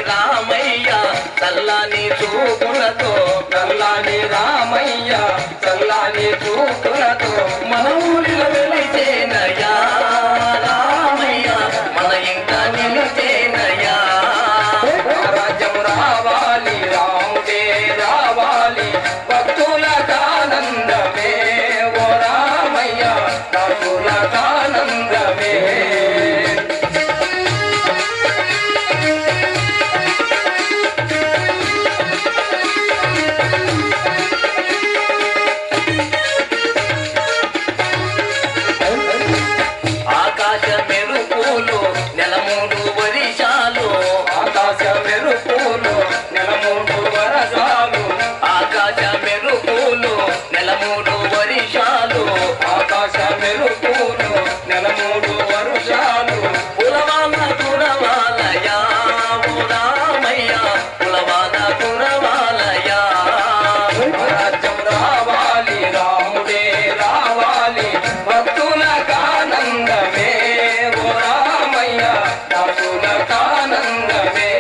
రామయ్య చల్లని చూపులతో చల్లని రామయ్య చల్లని చూపులతో మన ఊరిలో వెలిచేనయ్యా రామయ్య మన ఇంట నిలిచేనయ్యా రాజ్యం రావాలి రాముడే రావాలి భక్తులకానందమే ఓ రామయ్య భక్తులకానందమే ఆకాశ మెరుపులు నెలమూడు వర్షాలు ఆకాశ మెరుపులు నెలమూడు వరసాలు ఆకాశ మెరుపులు నెలమూడు వర్షాలు ఆకాశ మెరుపులు నెలమూడు వరుషాలు కులవాన కురవాలయా ఓ రామయ్య కులవాన కురవాలయా రాజ్యం రావాలి రాముడే రావాలి భక్తులకానందమే ఓ రామయ్య భక్తులకానందమే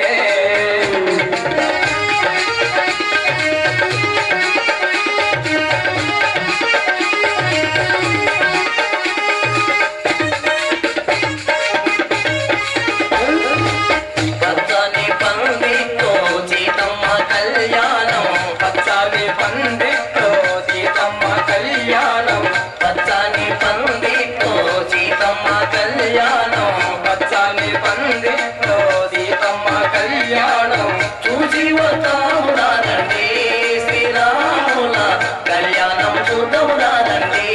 పచ్చని పందితో సీతమ్మ కళ్యాణం పచ్చని పండితో సీతమ్మ కళ్యాణం పచ్చని పందితో సీతమ్మ కళ్యాణం పచ్చని పండితో సీతమ్మ కళ్యాణం చూసి వస్తామురానండి శ్రీరాముల కళ్యాణం చూద్దామురానండి